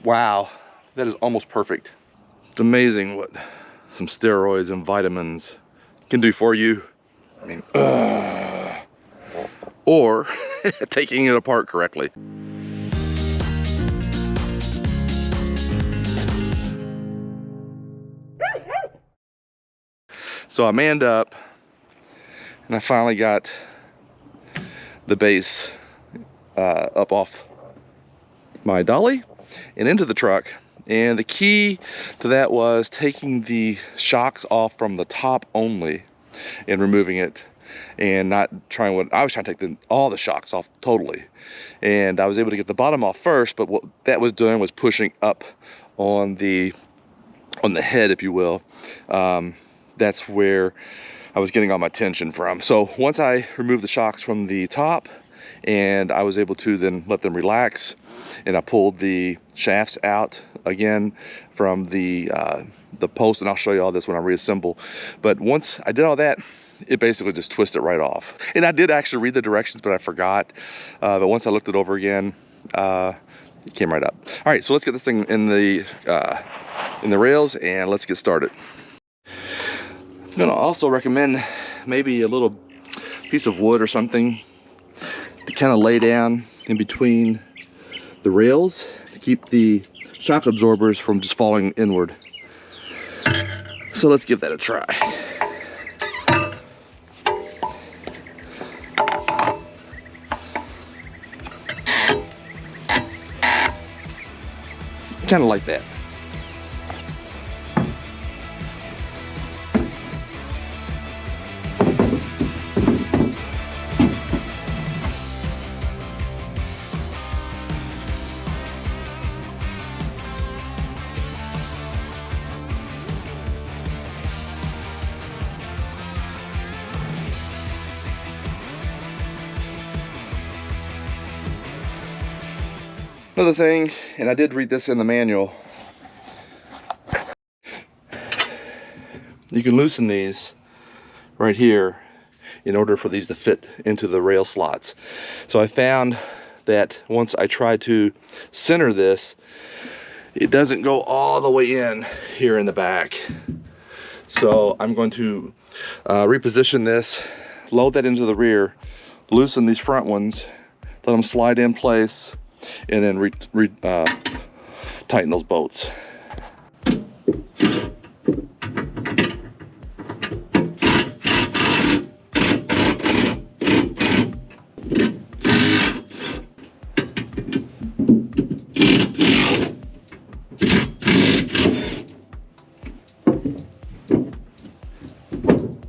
Wow, that is almost perfect. It's amazing what some steroids and vitamins can do for you. I mean, or taking it apart correctly. So I manned up and I finally got the base up off my dolly and into the truck. And the key to that was taking the shocks off from the top only and removing it, and not trying what I was trying to take all the shocks off totally. And I was able to get the bottom off first, but what that was doing was pushing up on the head, if you will. That's where I was getting all my tension from. So once I removed the shocks from the top, and I was able to then let them relax, and I pulled the shafts out again from the post, and I'll show you all this when I reassemble. But once I did all that, it basically just twisted right off. And I did actually read the directions, but I forgot. But once I looked it over again, it came right up. All right, so let's get this thing in the rails and let's get started. I'm gonna also recommend maybe a little piece of wood or something to kind of lay down in between the rails to keep the shock absorbers from just falling inward. So let's give that a try. Kind of like that. Another thing, and I did read this in the manual, you can loosen these right here in order for these to fit into the rail slots. So I found that once I try to center this, it doesn't go all the way in here in the back. So I'm going to reposition this, load that into the rear, loosen these front ones, let them slide in place, and then tighten those bolts.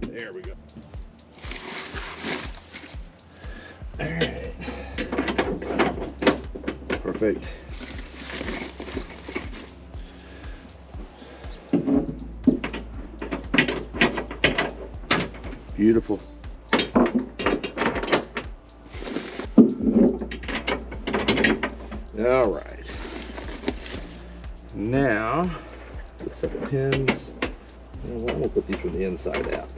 There we go. All right. Perfect. Beautiful. All right. Now, the set of pins. We'll put these from the inside out.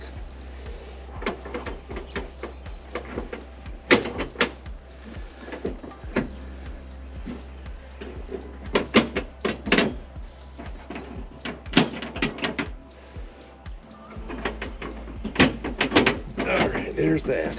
All right, there's that.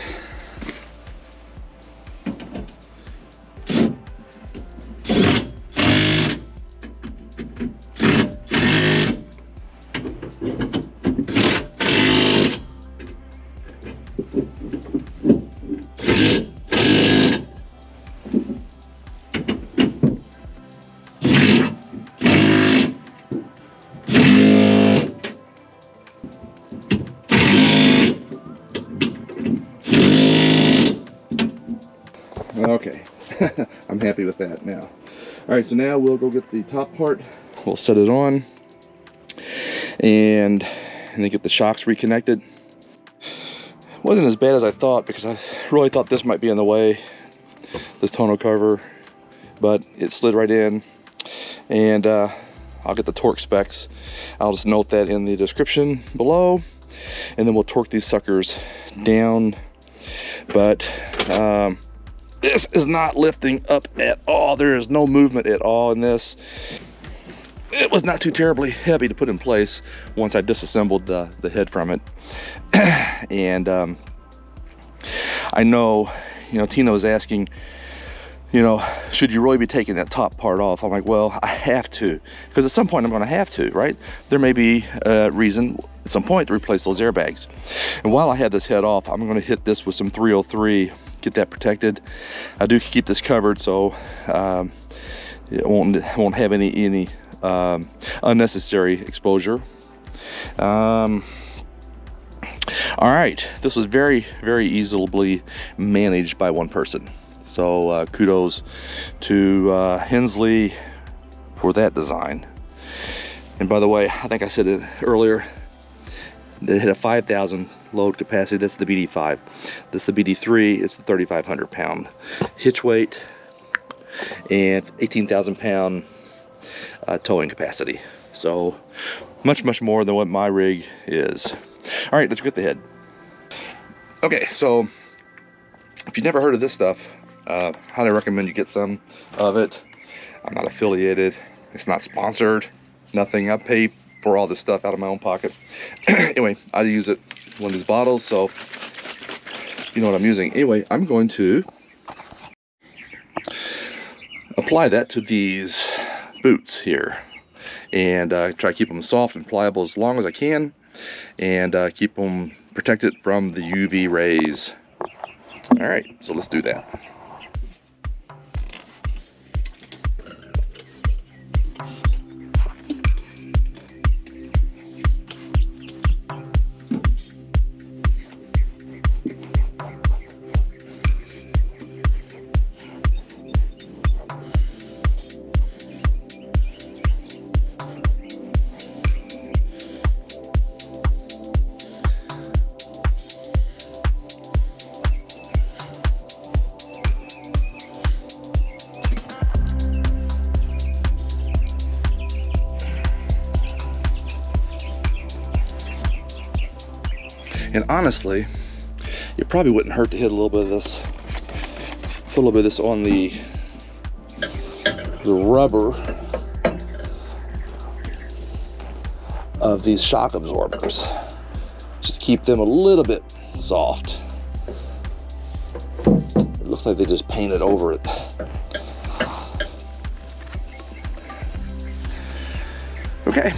Okay, I'm happy with that now. All right, so now we'll go get the top part. We'll set it on and then get the shocks reconnected. It wasn't as bad as I thought, because I really thought this might be in the way, this tonneau cover, but it slid right in. And I'll get the torque specs. I'll just note that in the description below, and then we'll torque these suckers down. But This is not lifting up at all. There is no movement at all in this. It was not too terribly heavy to put in place once I disassembled the head from it. And I know, you know, Tina was asking, you know, should you really be taking that top part off? I'm like, well, I have to, because at some point I'm going to have to, right? There may be a reason at some point to replace those airbags. And while I have this head off, I'm going to hit this with some 303, get that protected. I do keep this covered, so it won't have any unnecessary exposure. All right, this was very, very easily managed by one person. So kudos to Hensley for that design. And by the way, I think I said it earlier, it hit a 5,000 load capacity. That's the BD5. This is the BD3. It's the 3,500 pound hitch weight and 18,000 pound towing capacity. So much more than what my rig is. All right, let's get the head. Okay, so if you've never heard of this stuff, highly recommend you get some of it. I'm not affiliated. It's not sponsored. Nothing. I pay for all this stuff out of my own pocket. Anyway, I use it one of these bottles, so you know what I'm using. Anyway, I'm going to apply that to these boots here, and try to keep them soft and pliable as long as I can, and keep them protected from the UV rays. All right, so let's do that. And honestly, it probably wouldn't hurt to hit a little bit of this, put a little bit of this on the rubber of these shock absorbers. Just keep them a little bit soft. It looks like they just painted over it. Okay.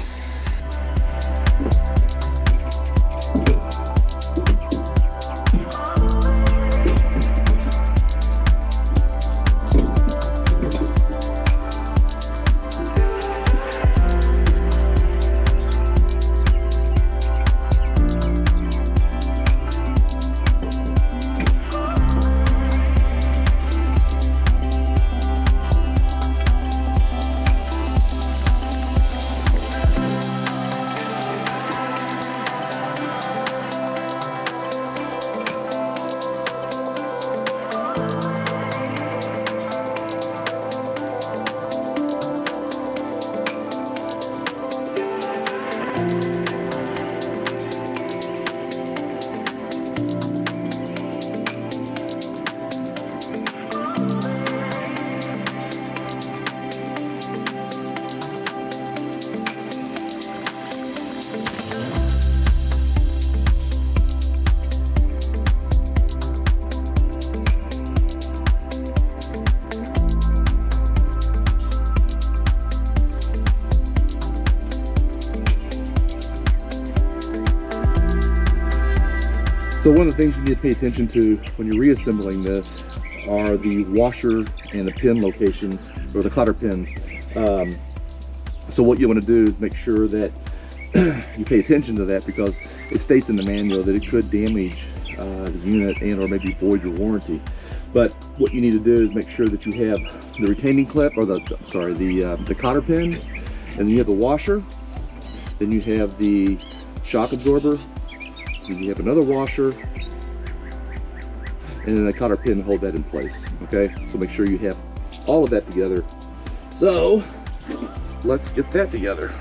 So one of the things you need to pay attention to when you're reassembling this are the washer and the pin locations, or the cotter pins. So what you want to do is make sure that you pay attention to that, because it states in the manual that it could damage the unit and or maybe void your warranty. But what you need to do is make sure that you have the retaining clip, or the cotter pin, and then you have the washer, then you have the shock absorber, then you have another washer, and then a cotter pin to hold that in place. Okay, so make sure you have all of that together. So let's get that together.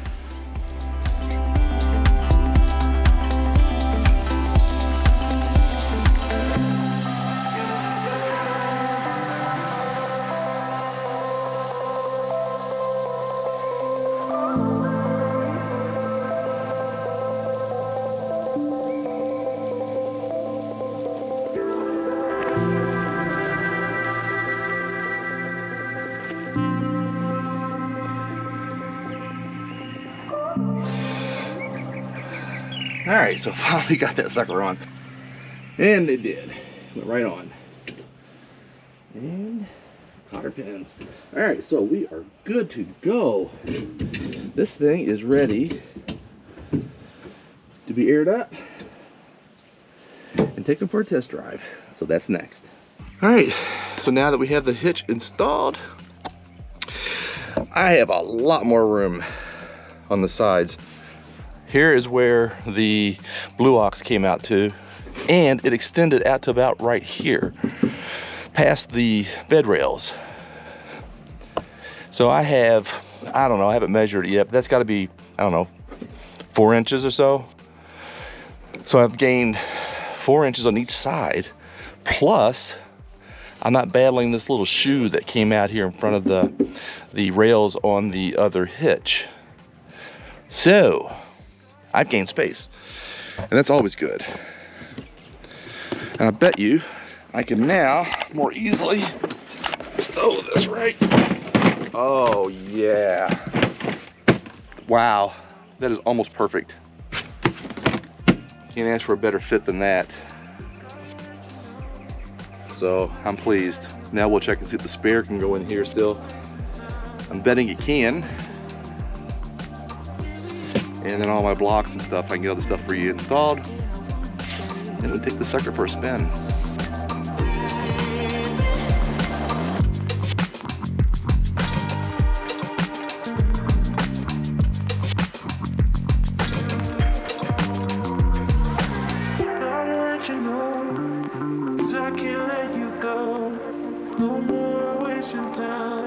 All right, so finally got that sucker on. And it did. Went right on. And cotter pins. All right, so we are good to go. This thing is ready to be aired up and taken for a test drive. So that's next. All right, so now that we have the hitch installed, I have a lot more room on the sides. Here is where the blue ox came out to, and it extended out to about right here, past the bed rails. So I have, I don't know, I haven't measured it yet, but that's got to be, I don't know, 4 inches or so. So I've gained 4 inches on each side, plus I'm not battling this little shoe that came out here in front of the rails on the other hitch. So I've gained space, and that's always good. And I bet you I can now more easily stow this, right? Oh yeah. Wow, that is almost perfect. Can't ask for a better fit than that. So I'm pleased. Now we'll check and see if the spare can go in here still. I'm betting it can. And then all my blocks and stuff, I can get all the stuff reinstalled. And we'll take the sucker for a spin. I can't let you go. No more wasting time.